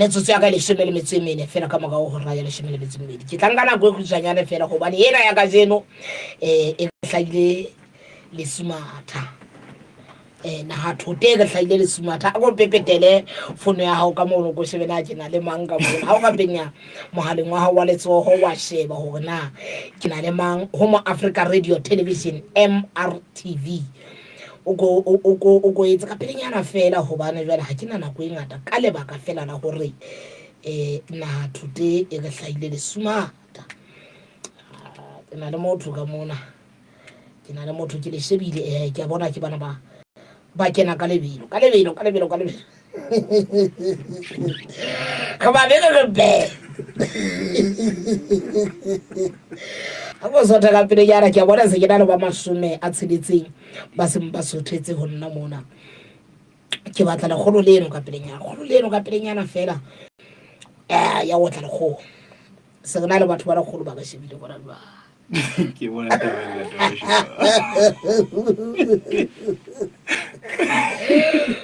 metsotso ya ka 14 fela ka moka o hora ya 12 ke tlankana go khutshanyane fela go bane ena ya ka jeno e hlaile le sumatha na ha thote ka hlaile le sumatha go pepetele fono ya hao ka mo go shebela ke na le mang ka mo ha o ka penya mohaleng wa hao wa letsogo wa sheba hore na ke na le mang Home Africa Radio Television MRTV o go etsa ka pelenyana fela hobane jwale ha ke na nako e ngata ka lebaka fela la hore na thote e re hlaile le sumata ke na le motho ka mona ke na le motho ke le shebile ke a bona ke bana ba kena ka lebelo ka ba be ako so ta ka pele yara ke a bona se ke na le ba masume a tshiletseng ba se ba sothetse ho nna mona ke batla le kholo leno ka pelenyana fela ya wotla le kho se gana le batho ba le kholo ba shebile bona ba ke bona tabela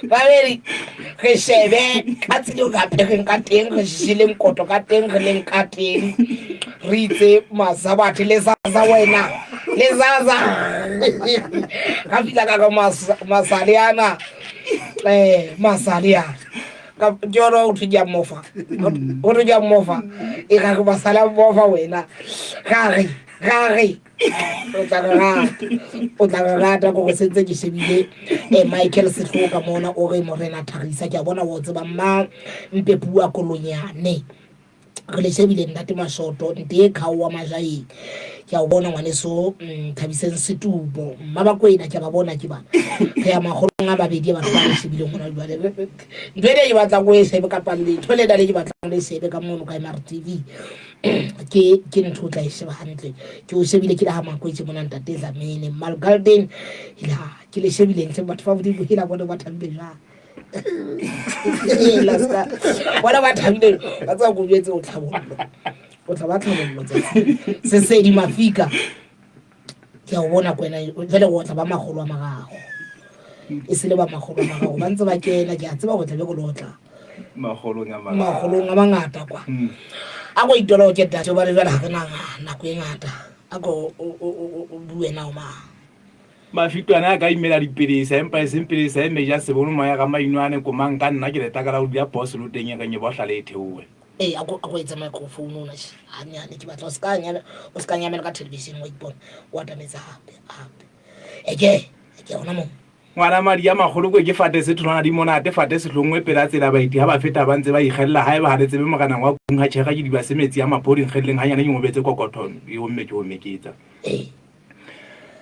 ba beri ke shebe ka tsilo ka pekeng ka teng re shileng koto ka teng re leng ka teng re itse masabathe le zaza wena le zaza ka fila ka masaliana masaliana ka joro uthija mofa e ka basala mofa wena gare o tla rata go sentse ke shebile Michael Sehloka mona o re Morena Thagisa ke a bona wo tseba mang mpe bua kolonyane re le shebile ntate Mashoto nte khawa majae ke a bona ngwane so Thabiseng Situbo mama kwena ke ba bona ke ba ya magolo nga babedi ba ba shebile mona jwale ndwele e batla go e shebe ka palle thole dale ke batla le shebe ka mono ka MRTV ke ntho tla e sheba hantle ke o shebile ke la ha makwetse mona ntate Dlamini Malgarden ila ke le shebile ntse batho ba bodi hila bona ba thambe ja lasta bona ba thambe ba tsa go jetse o tlhabollo o tla ba tlhabollo se se di mafika ke a bona kwena jale go tla ba magolo a magago e se le ba magolo a magago ba ntse ba kena ke a tseba go tla be go lotla magolo nga mangata kwa ako itolo ke datso ba re jala ga na nako e ngata ako o bue na o ma mafitwana ka imela dipedisa empa sempedisa e meja se bono maya ga mainwane ko mang ka nna ke leta ka la o dia boss lo teng ya ka nye ba hlale theowe ako etsa microphone ona shi hanyane ke batla o ska nyamela ka television wa ipona wa tametsa hape eke ona mo ngwana madi ya magolo go ke fate se thona di mona te fate se hlongwe pela tsela ba iti ha ba feta ba ntse ba igella ha e ba haletse be mogana wa kung ha tshega ke di ba semetsi ya mapoding khelleng hanyane ke ngobetse kokothon e o mmeketsa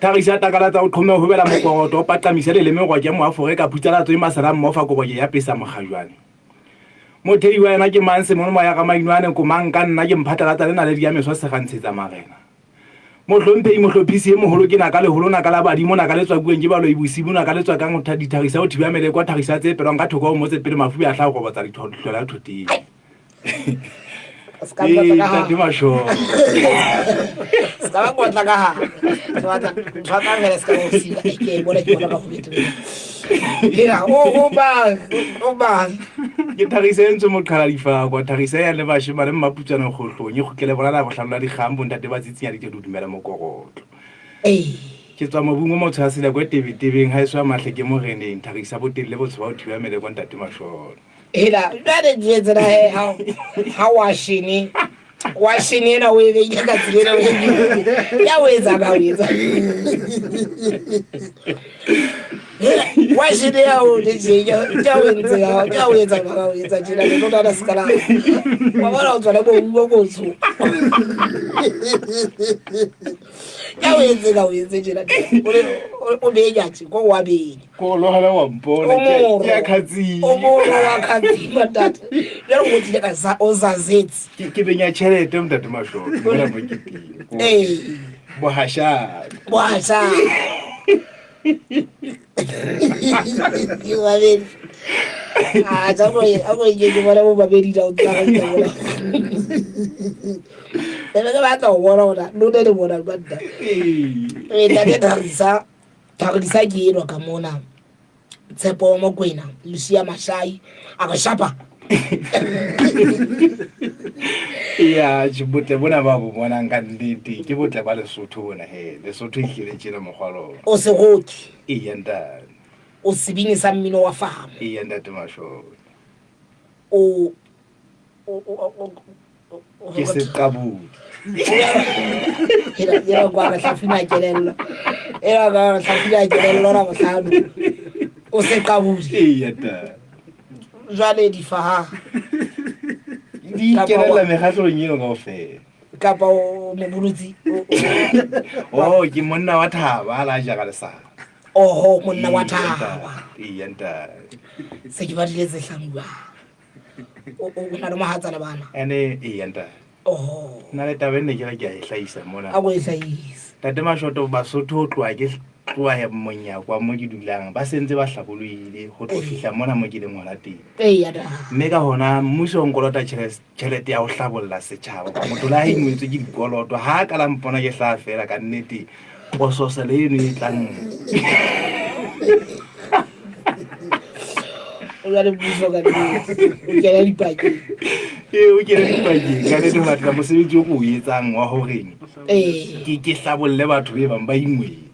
Thagisa takala tsa o tlhome ho bela mokogoto o paqamisa le leme go ke mo afore ka putsala tso masara mmofa go boke ya pesa mogajwane mothei wa ena ke manse mono ya ga mainwane ko mang ka nna ke mphatala tsa le na le dia meso se gantshetsa marena mohlomphehi mohlophisi e moholo ke na ka le holona ka la badimo na ka le tswa bueng ke balo ibusi buna ka le tswa ka ngotha dithagisa o thiba mele kwa thagisa tse pelong ka thoko o motse pele mafu ya hla go botsa ditholola thoteng ska botla di masho ska botla ka ha tswata ngere ska o sila ke bona ke bona ka go bitse ya o ba ke thagisa entse mo qhala difa kwa thagisa ya le bashima le maputsana go hlonye go kele bona la go hlalola di gambo ntate ba tsitsinya di ke dumela mo kokotlo ke tswa mobungo mo tshasela kwa tebeng ha iswa mahle ke mo reneng thagisa botele le botshwa o thiwa mele kwa ntate Mashoto hela jwale jwetsela ha washini na wewe ya ka tsela ya wetsa ka wetsa washini ya o le ya wetsa ka wetsa jina le no data skala wa bona o tsala bo tsu ya wetsa ka wetsa jina o be ya tsi ko wa be ko lo hala wa mpona ke ya khatsi o mo wa khatsi batata ya go tlile ka za o za zets ke benya chelete mntate Mashoto bona bo ke bo hasha you are in ako ye bona mo babedi da o tla bona le ba tla bona ona no le bona banda la ke Thagisa ke eno ka mona Tshepo Mokoena Lucia Mashai a go shapa ya botle bona ba bo bonang ka nnete ke botle ba Lesotho bona he Lesotho e hlile tjena mogwalo o se goki e ntate o sebini sa mmino wa fama e ntate masho o ke se qabudi era kwa ka hlafina kelello ra bohlano o se qabudi e ntate jwale difaha di kenela megatlong eo kaofela kapa o mobolotsi ke monna wa thaba la ja ka lesaka oho monna wa thaba e ntate se ke badile tse hlangwa o na le mohatsana bana ene e ntate oho na le tabenne ke re ke a e hlahisa mona a go e hlahisa tate mashoto Basotho ho tloha ke tloha ya monyakwa mo ke dulang ba sentse ba hlaboloile ho tlo fihla mona mo ke leng hona teng ya da mme ka hona mmuso o nkolota tjhelete ya ho hlabolla setjhaba motho la ingwetse ke dikoloto ha ka la mpona ke hla fela ka nnete pososa le eno e tlang o ya le buso ka o kena dipaki o kena dipaki ka nnete ho latela mosebetsi o ko o etsang wa hore ke hlabolle batho be bang ba ingwetse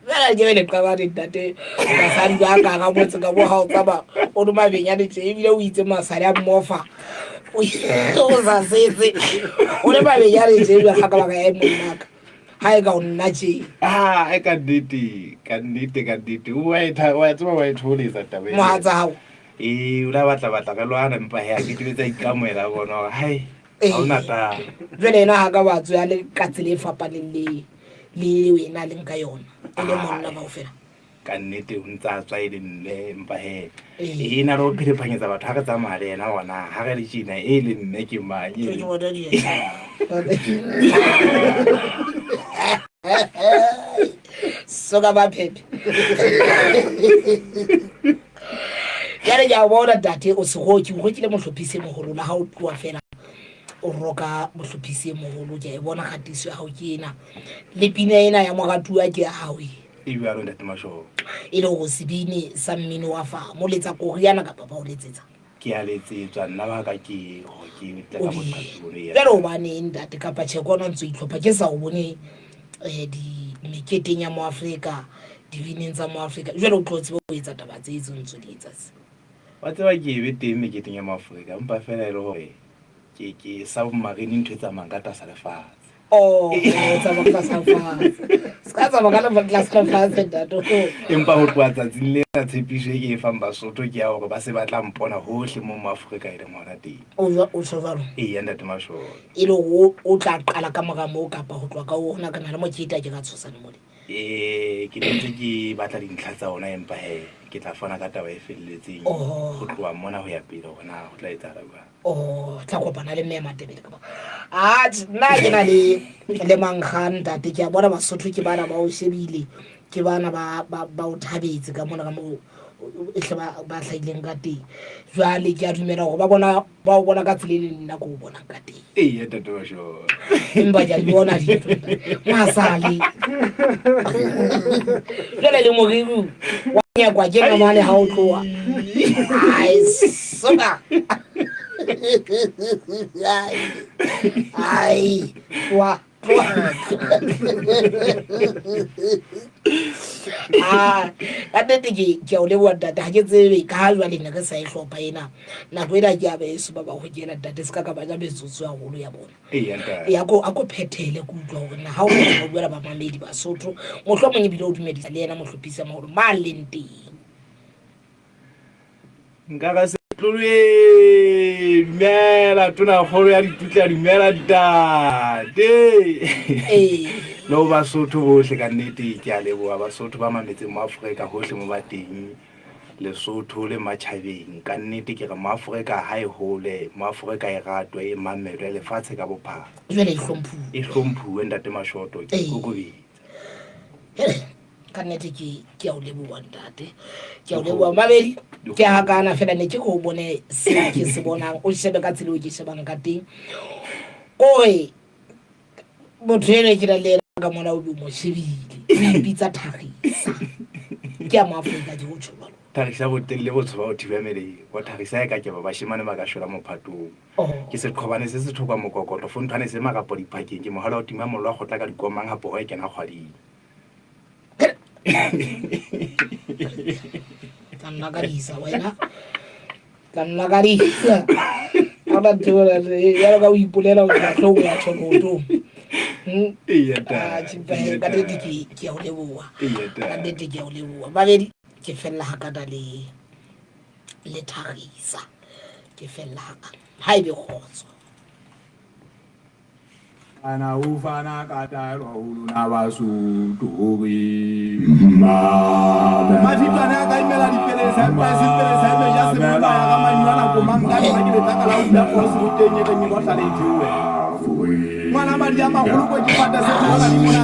Vela ke le qaba di tate ba sa di ka ga motse ka bo ha o tsaba o do mabenya di tse ebile o itse masari a mofa o sa setse o le mabenya di tse ba ga ka ba ga e monaka ha e ka o nna tje e ka nnete o wa tsaba wa itholisa tabe mo hatsa hao o la batla ka lwana mpa he a ke tletsa ikamela bona hai ha ona ta jwale ena ha ka ba tswa le ka tsele fapaneng le wena le nka yona e le monna ba o fela ka nnete o ntsa tswa e le nne mpa he e na ro phelephanyetsa batho ha ka tsamaya le yena ona ha ga le tjena e le nne ke manye soka ba phephe ya re ya bona date o se go kile mohlophise moholo la ha o tloa fela o roka mohlophise moholo ke e bona khatiso ya hao ke ena le pina ena ya mogatua ke ya hao e bua lo ntate masho e le go sebini sa mmino wa fa mo letsa Koreana ka papa o letsetsa ke a letsetswa nna ba ka ke tla ka boqhatsone ya ro bane ntate ka pa tshekona ntse itlhopha ke sa o bone di meketeng ya mo Afrika divineng tsa mo Afrika jwale o tlotse bo etsa taba tse ntse di etsa se wa tseba ke be teng meketeng ya mo Afrika mpa fela e le hore ke submarine ntho tsa mangata sa lefatshe tsa ba sa fa ska tsa ba kana ba class ka fa dato empa ho tloa tsatsing le tsa tshepiso ke e fang Basotho ke ya hore ba se batla mpona hohle mo Afrika e le ngwana teng o tsovalo ya ntate masho e le o tla qala ka mora mo kapa ho tloa ka hona kana le mo ke ita ke ka tshosana mo ke ntse ke batla dintlha tsa ona empa he ke tla fana ka taba e felletseng go tloa mona ho ya pele hona ho tla etsa ba tla kopana le mme Matebele ka ba nna ke na le mangkgang tate ke a bona Basotho ke bana ba o shebile ke bana ba o thabetse ka mona ka mo e hle ba hlaileng ka teng jwale ke a dumela gore ba o bona ka tsela le nna ko o bona ka teng ya ntate masho empa ke a di bona dintho masale jwale le moriri wa nyakwa ke ngamane ha o tloa soka ai wa ka nnete ke a o leboa ntate ga ke tsebe ka ha jwale nna ke sa e hlopha ena nako ena ke a beso ba ba go kena ntate se ka ka banya metsotso ya holo ya bona a ko phethele ke utlwa gore na ha o go buela ba mamedi Basotho mohlomong ebile o dumedisa le yena mohlophisa maholo ma leng teng nka ka se tlolwe dumela tona kgolo ya ditutla dumela ntate lo Basotho bohle ka nnete ke a leboha Basotho ba mametseng mo Afrika hohle mo ba teng Lesotho le Matjhabeng ka nnete ke re mo Afrika ha e hole mo Afrika e ratwa e mamelwe lefatshe ka bophara jwale e hlomphuwe ntate Mashoto ke kokobetsa ka nnete ke a o leboha ntate ke a o leboha mabedi ke ha kana fela ne ke go bone se ke se bonang o shebe ka tselo ke shebang ka teng oe motho ene ke le ka mona o mo shebile o ipitsa Thagisa ke a mo Afrika ke go tshwana Thagisa botelle bo tshoba o thiba melei wa thagisa e ka ke ba bashimane ba ka shola mo phatong ke se qhobane se se thokwa mokokotlo fontane se makapo diphakeng ke mohala o tima mollo a khotla ka dikomang hapo ga e kena kgwading Tanlagarisa wena tanlagarisa ala thola ya ga o ipulela o tla tlo ya tsholoto ka dite ke o leboa ka dite ke o leboa ba bedi ke fella hakana le thagisa ke fella haka ha ebe khotso ana ufana katarwa uluna basutori mafitwane a ka imela dipelesa me ja se mo ba ya ga manywana ko manga ba ke letaka la uda go se utenye ke nyi go tla le jiwe ngwana ba di ama go go di fata se tla ga di mona